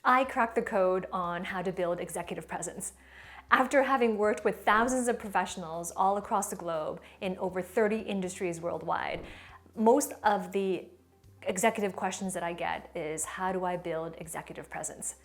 I cracked the code on how to build executive presence. After having worked with thousands of professionals all across the globe in over 30 industries worldwide, most of the executive questions that I get is, how do I build executive presence?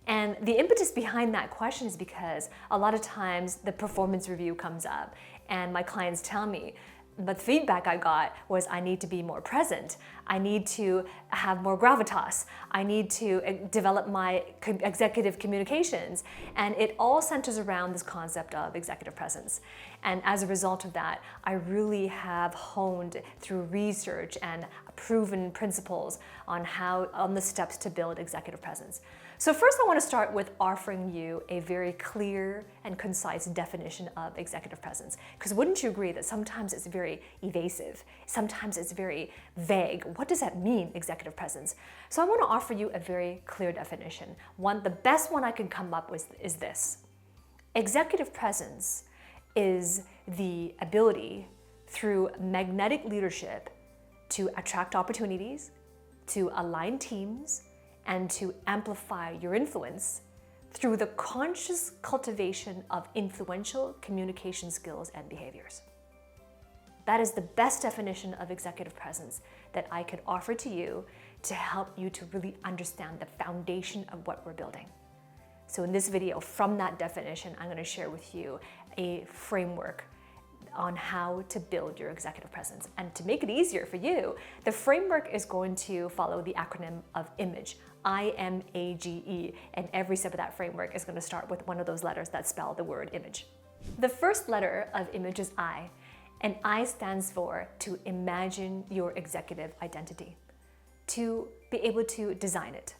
And the impetus behind that question is because a lot of times the performance review comes up and my clients tell me, but the feedback I got was, I need to be more present. I need to have more gravitas. I need to develop my executive communications. And it all centers around this concept of executive presence. And as a result of that, I really have honed through research and proven principles on the steps to build executive presence. So first I want to start with offering you a very clear and concise definition of executive presence. Because wouldn't you agree that sometimes it's very evasive, sometimes it's very vague. What does that mean, executive presence? So I want to offer you a very clear definition. The best one I can come up with is this. Executive presence is the ability through magnetic leadership to attract opportunities, to align teams, and to amplify your influence through the conscious cultivation of influential communication skills and behaviors. That is the best definition of executive presence that I could offer to you to help you to really understand the foundation of what we're building. So in this video, from that definition, I'm going to share with you a framework on how to build your executive presence. And to make it easier for you, the framework is going to follow the acronym of IMAGE, I-M-A-G-E, and every step of that framework is going to start with one of those letters that spell the word image. The first letter of IMAGE is I, and I stands for to imagine your executive identity, to be able to design it.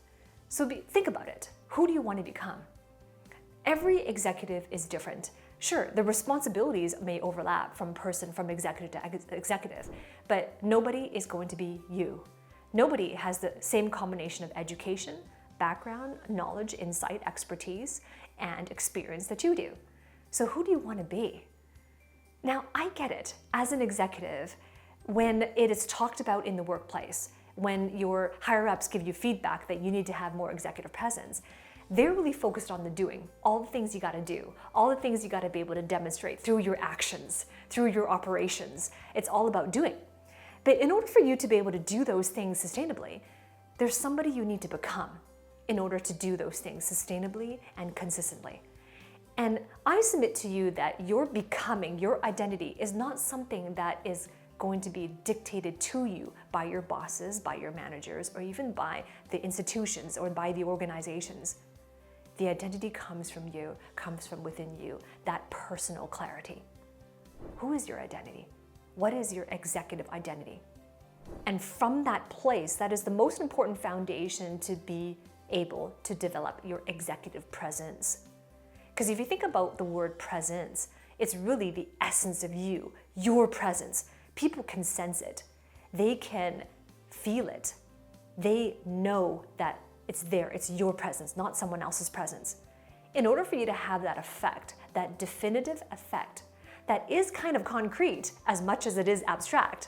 So think about it. Who do you want to become? Every executive is different. Sure, the responsibilities may overlap from executive to executive, but nobody is going to be you. Nobody has the same combination of education, background, knowledge, insight, expertise, and experience that you do. So who do you want to be? Now, I get it. As an executive, when it is talked about in the workplace, when your higher-ups give you feedback that you need to have more executive presence, they're really focused on the doing, all the things you got to do, all the things you got to be able to demonstrate through your actions, through your operations. It's all about doing. But in order for you to be able to do those things sustainably, there's somebody you need to become in order to do those things sustainably and consistently. And I submit to you that your becoming, your identity, is not something that is going to be dictated to you by your bosses, by your managers, or even by the institutions or by the organizations. The identity comes from you, comes from within you, that personal clarity. Who is your identity? What is your executive identity? And from that place, that is the most important foundation to be able to develop your executive presence. Because if you think about the word presence, it's really the essence of you, your presence. People can sense it. They can feel it. They know that it's there, it's your presence, not someone else's presence. In order for you to have that effect, that definitive effect, that is kind of concrete as much as it is abstract,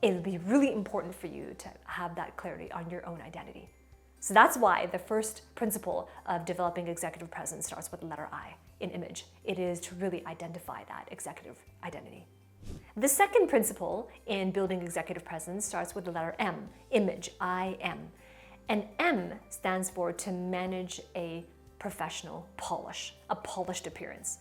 it'll be really important for you to have that clarity on your own identity. So that's why the first principle of developing executive presence starts with the letter I in IMAGE. It is to really identify that executive identity. The second principle in building executive presence starts with the letter M, IMAGE, I-M. And M stands for to manage a professional polish, a polished appearance.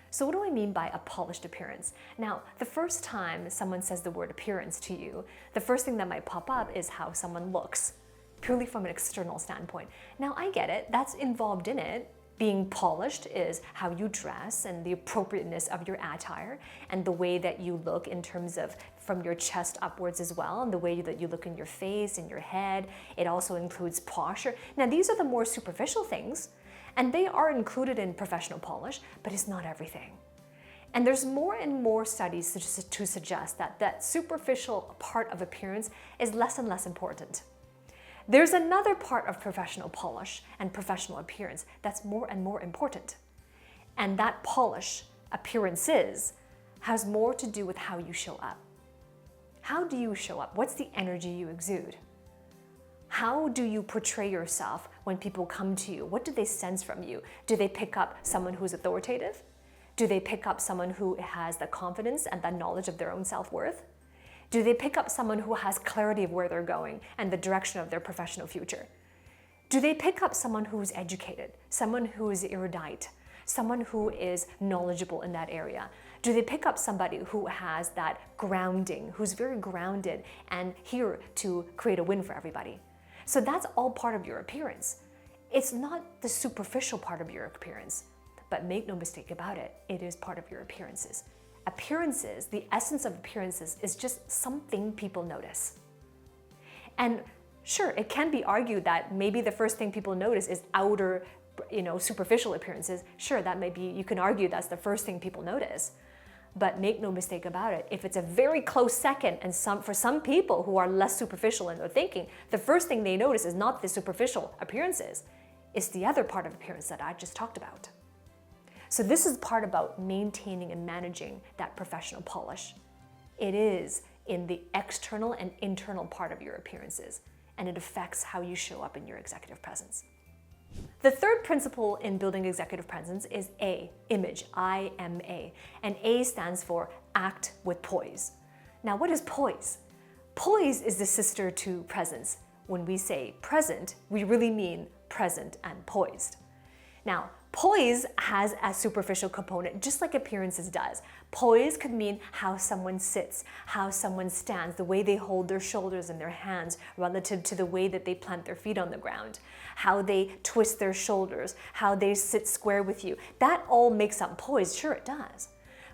So what do I mean by a polished appearance? Now, the first time someone says the word appearance to you, the first thing that might pop up is how someone looks, purely from an external standpoint. Now, I get it, that's involved in it. Being polished is how you dress and the appropriateness of your attire and the way that you look in terms of from your chest upwards as well, and the way that you look in your face, in your head. It also includes posture. Now, these are the more superficial things, and they are included in professional polish, but it's not everything. And there's more and more studies to suggest that that superficial part of appearance is less and less important. There's another part of professional polish and professional appearance that's more and more important. And that polish, appearances, has more to do with how you show up. How do you show up? What's the energy you exude? How do you portray yourself when people come to you? What do they sense from you? Do they pick up someone who's authoritative? Do they pick up someone who has the confidence and the knowledge of their own self-worth? Do they pick up someone who has clarity of where they're going and the direction of their professional future? Do they pick up someone who's educated, someone who is erudite, someone who is knowledgeable in that area? Do they pick up somebody who has that grounding, who's very grounded and here to create a win for everybody? So that's all part of your appearance. It's not the superficial part of your appearance, but make no mistake about it, it is part of your appearances. Appearances, the essence of appearances is just something people notice. And sure, it can be argued that maybe the first thing people notice is outer, superficial appearances. Sure, that may be, you can argue that's the first thing people notice. But make no mistake about it, if it's a very close second, and for some people who are less superficial in their thinking, the first thing they notice is not the superficial appearances, it's the other part of appearance that I just talked about. So this is part about maintaining and managing that professional polish. It is in the external and internal part of your appearances, and it affects how you show up in your executive presence. The third principle in building executive presence is A, image, I-M-A, and A stands for act with poise. Now, what is poise? Poise is the sister to presence. When we say present, we really mean present and poised. Now, poise has a superficial component, just like appearances does. Poise could mean how someone sits, how someone stands, the way they hold their shoulders and their hands relative to the way that they plant their feet on the ground, how they twist their shoulders, how they sit square with you. That all makes up poise. Sure, it does.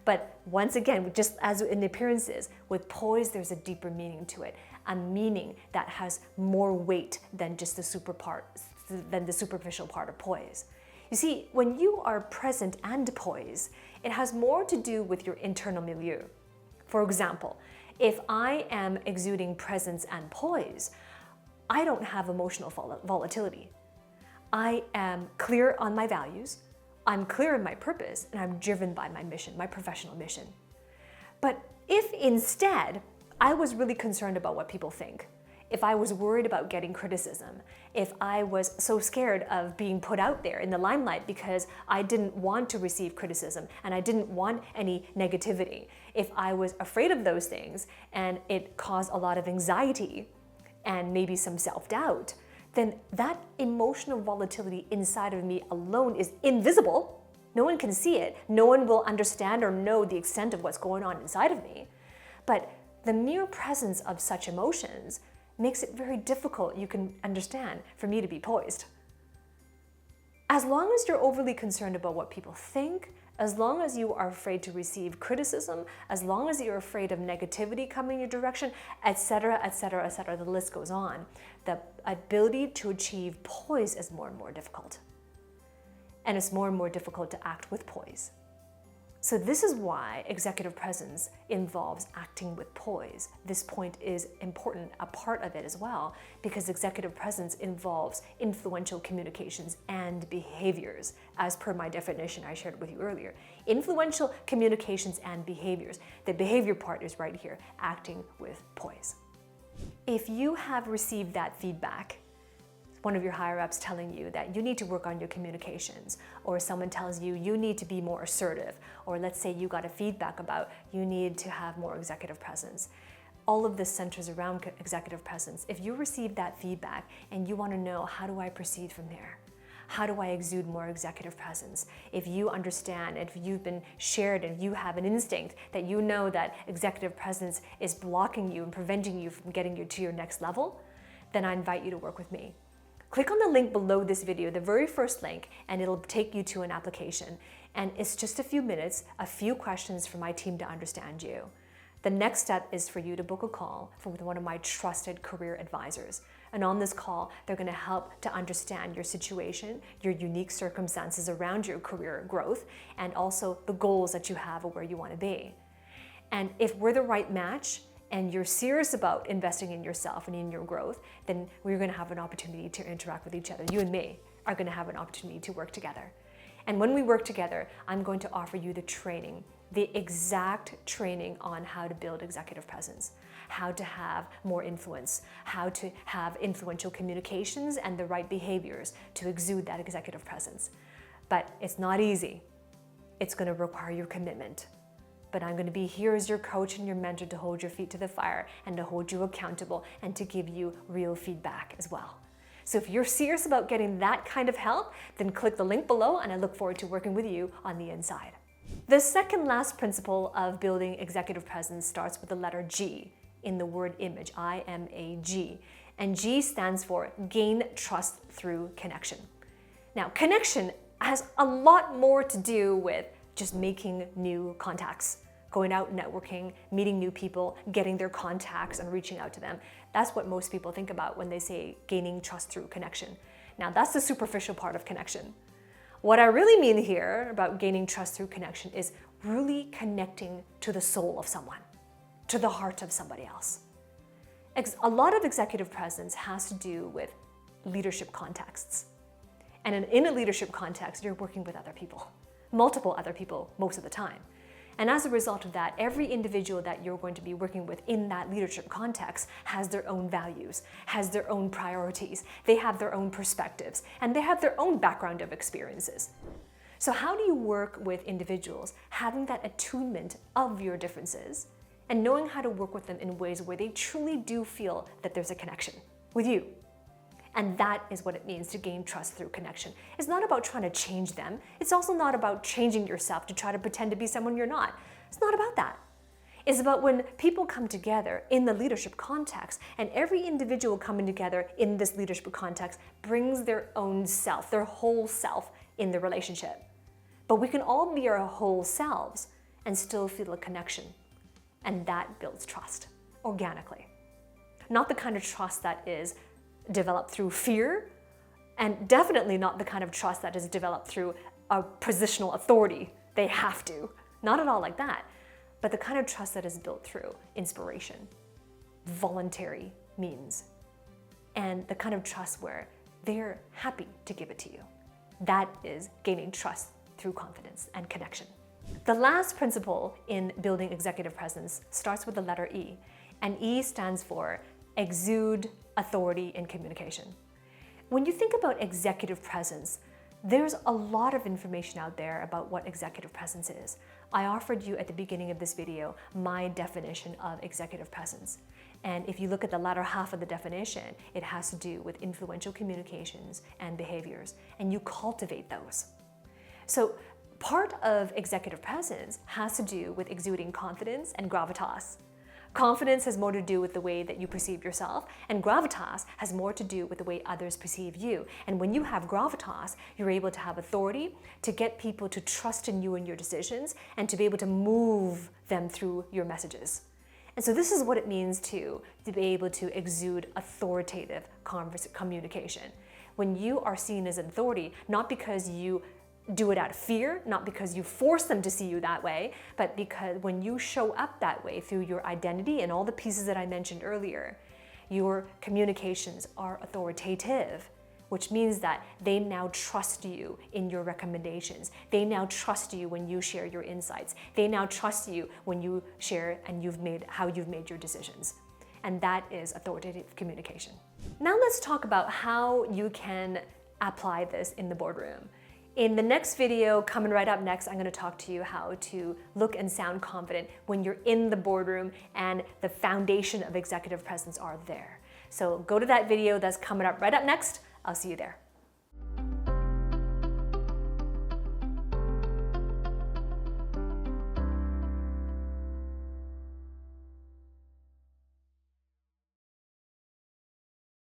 But once again, just as in appearances, with poise, there's a deeper meaning to it, a meaning that has more weight than just the superficial part of poise. You see, when you are present and poised, it has more to do with your internal milieu. For example, if I am exuding presence and poise, I don't have emotional volatility. I am clear on my values, I'm clear in my purpose, and I'm driven by my mission, my professional mission. But if instead I was really concerned about what people think, if I was worried about getting criticism, if I was so scared of being put out there in the limelight because I didn't want to receive criticism and I didn't want any negativity, if I was afraid of those things and it caused a lot of anxiety and maybe some self-doubt, then that emotional volatility inside of me alone is invisible. No one can see it. No one will understand or know the extent of what's going on inside of me. But the mere presence of such emotions makes it very difficult, you can understand, for me to be poised. As long as you're overly concerned about what people think, as long as you are afraid to receive criticism, as long as you're afraid of negativity coming your direction, etc., etc., etc., the list goes on, the ability to achieve poise is more and more difficult. And it's more and more difficult to act with poise. So this is why executive presence involves acting with poise. This point is important, a part of it as well, because executive presence involves influential communications and behaviors, as per my definition I shared with you earlier. Influential communications and behaviors. The behavior part is right here, acting with poise. If you have received that feedback, one of your higher-ups telling you that you need to work on your communications, or someone tells you you need to be more assertive, or let's say you got a feedback about you need to have more executive presence. All of this centers around executive presence. If you receive that feedback and you want to know, how do I proceed from there? How do I exude more executive presence? If you understand, if you've been shared and you have an instinct that you know that executive presence is blocking you and preventing you from getting you to your next level, then I invite you to work with me. Click on the link below this video, the very first link, and it'll take you to an application. And it's just a few minutes, a few questions for my team to understand you. The next step is for you to book a call with one of my trusted career advisors. And on this call, they're going to help to understand your situation, your unique circumstances around your career growth, and also the goals that you have or where you want to be. And if we're the right match, and you're serious about investing in yourself and in your growth, then we're going to have an opportunity to interact with each other. You and me are going to have an opportunity to work together. And when we work together, I'm going to offer you the training, the exact training on how to build executive presence, how to have more influence, how to have influential communications and the right behaviors to exude that executive presence. But it's not easy. It's going to require your commitment. But I'm going to be here as your coach and your mentor to hold your feet to the fire and to hold you accountable and to give you real feedback as well. So if you're serious about getting that kind of help, then click the link below and I look forward to working with you on the inside. The second last principle of building executive presence starts with the letter G in the word image, I-M-A-G. And G stands for gain trust through connection. Now, connection has a lot more to do with just making new contacts, going out networking, meeting new people, getting their contacts and reaching out to them. That's what most people think about when they say gaining trust through connection. Now, that's the superficial part of connection. What I really mean here about gaining trust through connection is really connecting to the soul of someone, to the heart of somebody else. A lot of executive presence has to do with leadership contexts. And in a leadership context, you're working with other people, multiple other people most of the time. And as a result of that, every individual that you're going to be working with in that leadership context has their own values, has their own priorities, they have their own perspectives, and they have their own background of experiences. So how do you work with individuals having that attunement of your differences and knowing how to work with them in ways where they truly do feel that there's a connection with you? And that is what it means to gain trust through connection. It's not about trying to change them. It's also not about changing yourself to try to pretend to be someone you're not. It's not about that. It's about when people come together in the leadership context, and every individual coming together in this leadership context brings their own self, their whole self in the relationship. But we can all be our whole selves and still feel a connection. And that builds trust organically. Not the kind of trust that is developed through fear, and definitely not the kind of trust that is developed through a positional authority. They have to. Not at all like that. But the kind of trust that is built through inspiration, voluntary means, and the kind of trust where they're happy to give it to you. That is gaining trust through confidence and connection. The last principle in building executive presence starts with the letter E, and E stands for exude authority in communication. When you think about executive presence, there's a lot of information out there about what executive presence is. I offered you at the beginning of this video my definition of executive presence. And if you look at the latter half of the definition, it has to do with influential communications and behaviors, and you cultivate those. So part of executive presence has to do with exuding confidence and gravitas. Confidence has more to do with the way that you perceive yourself, and gravitas has more to do with the way others perceive you. And when you have gravitas, you're able to have authority to get people to trust in you and your decisions and to be able to move them through your messages. And so this is what it means to be able to exude authoritative communication. When you are seen as an authority, not because you do it out of fear, not because you force them to see you that way, but because when you show up that way through your identity and all the pieces that I mentioned earlier, your communications are authoritative, which means that they now trust you in your recommendations. They now trust you when you share your insights. They now trust you when you share and how you've made your decisions. And that is authoritative communication. Now let's talk about how you can apply this in the boardroom. In the next video, coming right up next, I'm going to talk to you how to look and sound confident when you're in the boardroom and the foundation of executive presence are there. So go to that video that's coming up right up next. I'll see you there.